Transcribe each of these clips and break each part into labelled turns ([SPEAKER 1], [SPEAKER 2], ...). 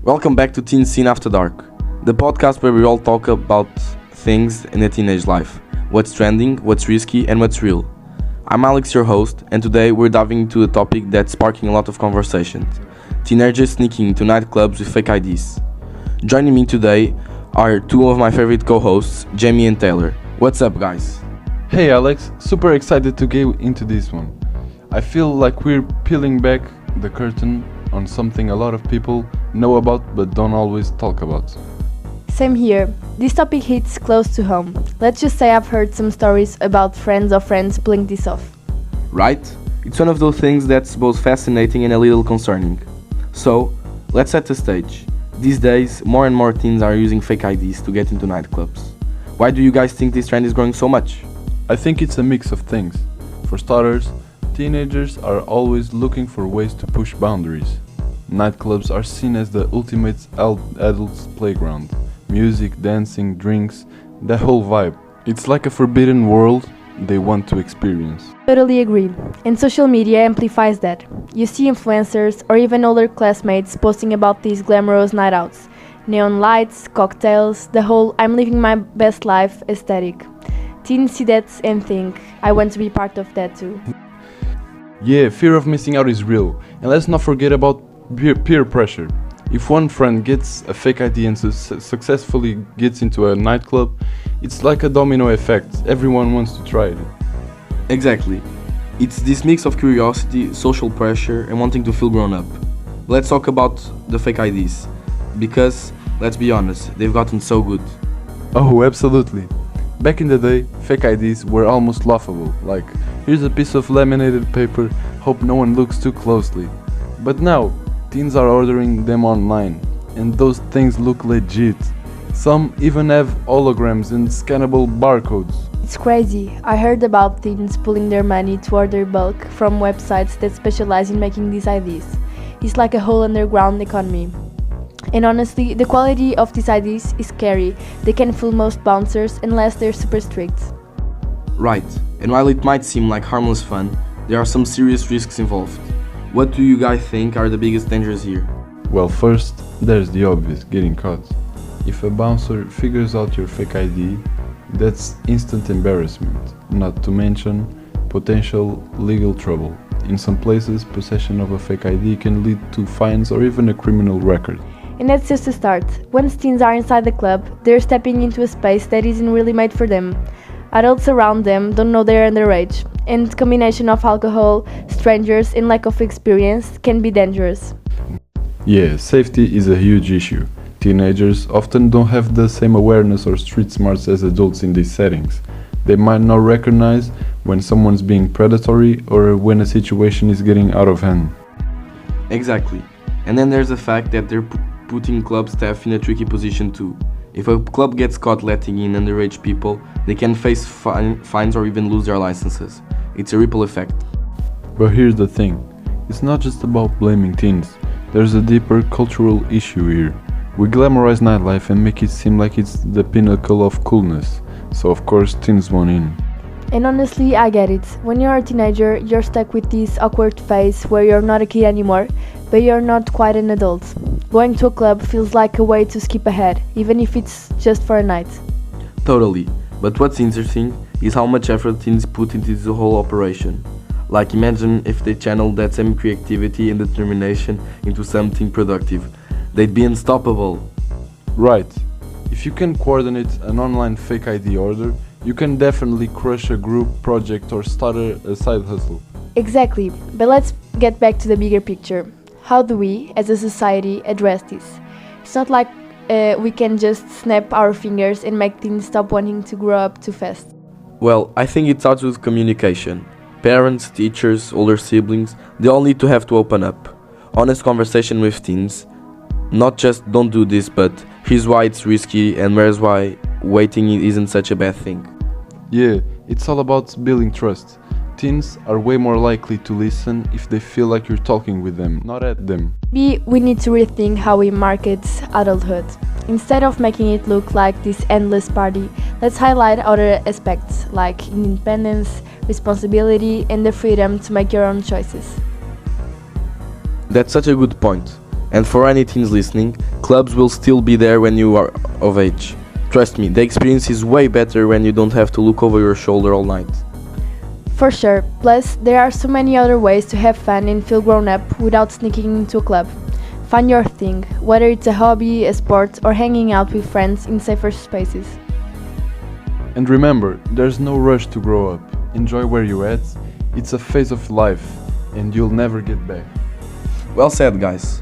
[SPEAKER 1] Welcome back to Teen Scene After Dark, the podcast where we all talk about things in a teenage life. What's trending, what's risky, and what's real. I'm Alex, your host, and today we're diving into a topic that's sparking a lot of conversations. Teenagers sneaking into nightclubs with fake IDs. Joining me today are two of my favorite co-hosts, Jamie and Taylor. What's up, guys?
[SPEAKER 2] Hey Alex, super excited to get into this one. I feel like we're peeling back the curtain on something a lot of people know about but don't always talk about.
[SPEAKER 3] Same here. This topic hits close to home. Let's just say I've heard some stories about friends of friends pulling this off.
[SPEAKER 1] Right? It's one of those things that's both fascinating and a little concerning. So, let's set the stage. These days, more and more teens are using fake IDs to get into nightclubs. Why do you guys think this trend is growing so much?
[SPEAKER 2] I think it's a mix of things. For starters, teenagers are always looking for ways to push boundaries. Nightclubs are seen as the ultimate adults' playground. Music, dancing, drinks, the whole vibe. It's like a forbidden world they want to experience.
[SPEAKER 3] Totally agree. And social media amplifies that. You see influencers or even older classmates posting about these glamorous night outs. Neon lights, cocktails, the whole I'm living my best life aesthetic. Teens see that and think, I want to be part of that too.
[SPEAKER 2] Yeah, fear of missing out is real. And let's not forget about peer pressure. If one friend gets a fake ID and successfully gets into a nightclub, it's like a domino effect. Everyone wants to try it.
[SPEAKER 1] Exactly. It's this mix of curiosity, social pressure, and wanting to feel grown up. Let's talk about the fake IDs. Because, let's be honest, they've gotten so good.
[SPEAKER 2] Oh, absolutely. Back in the day, fake IDs were almost laughable. Like, here's a piece of laminated paper, hope no one looks too closely. But now, teens are ordering them online, and those things look legit. Some even have holograms and scannable barcodes.
[SPEAKER 3] It's crazy. I heard about teens pulling their money to order bulk from websites that specialize in making these IDs. It's like a whole underground economy. And honestly, the quality of these IDs is scary. They can fool most bouncers unless they're super strict.
[SPEAKER 1] Right, and while it might seem like harmless fun, there are some serious risks involved. What do you guys think are the biggest dangers here?
[SPEAKER 2] Well, first, there's the obvious, getting caught. If a bouncer figures out your fake ID, that's instant embarrassment, not to mention potential legal trouble. In some places, possession of a fake ID can lead to fines or even a criminal record.
[SPEAKER 3] And that's just a start. Once teens are inside the club, they're stepping into a space that isn't really made for them. Adults around them don't know they're underage, and the combination of alcohol, strangers, and lack of experience can be dangerous.
[SPEAKER 2] Yeah, safety is a huge issue. Teenagers often don't have the same awareness or street smarts as adults in these settings. They might not recognize when someone's being predatory or when a situation is getting out of hand.
[SPEAKER 1] Exactly. And then there's the fact that they're putting club staff in a tricky position too. If a club gets caught letting in underage people, they can face fines or even lose their licenses. It's a ripple effect.
[SPEAKER 2] But here's the thing, it's not just about blaming teens. There's a deeper cultural issue here. We glamorize nightlife and make it seem like it's the pinnacle of coolness. So of course teens want in.
[SPEAKER 3] And honestly, I get it. When you're a teenager, you're stuck with this awkward phase where you're not a kid anymore, but you're not quite an adult. Going to a club feels like a way to skip ahead, even if it's just for a night.
[SPEAKER 1] Totally. But what's interesting is how much effort teens put into the whole operation. Like, imagine if they channeled that same creativity and determination into something productive. They'd be unstoppable.
[SPEAKER 2] Right. If you can coordinate an online fake ID order, you can definitely crush a group project or start a side hustle.
[SPEAKER 3] Exactly. But let's get back to the bigger picture. How do we, as a society, address this? It's not like we can just snap our fingers and make teens stop wanting to grow up too fast.
[SPEAKER 1] Well, I think it starts with communication. Parents, teachers, older siblings, they all need to have to open up. Honest conversation with teens. Not just don't do this, but here's why it's risky and here's why waiting isn't such a bad thing.
[SPEAKER 2] Yeah, it's all about building trust. Teens are way more likely to listen if they feel like you're talking with them, not at them.
[SPEAKER 3] Maybe we need to rethink how we market adulthood. Instead of making it look like this endless party, let's highlight other aspects like independence, responsibility, and the freedom to make your own choices.
[SPEAKER 1] That's such a good point. And for any teens listening, clubs will still be there when you are of age. Trust me, the experience is way better when you don't have to look over your shoulder all night.
[SPEAKER 3] For sure. Plus, there are so many other ways to have fun and feel grown up without sneaking into a club. Find your thing, whether it's a hobby, a sport, or hanging out with friends in safer spaces.
[SPEAKER 2] And remember, there's no rush to grow up. Enjoy where you're at. It's a phase of life, and you'll never get back.
[SPEAKER 1] Well said, guys.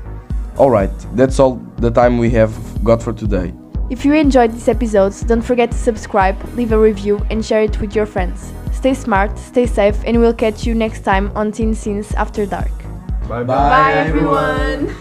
[SPEAKER 1] Alright, that's all the time we have got for today.
[SPEAKER 3] If you enjoyed this episode, don't forget to subscribe, leave a review, and share it with your friends. Stay smart, stay safe, and we'll catch you next time on Teen Scenes After Dark.
[SPEAKER 2] Bye
[SPEAKER 3] Bye everyone!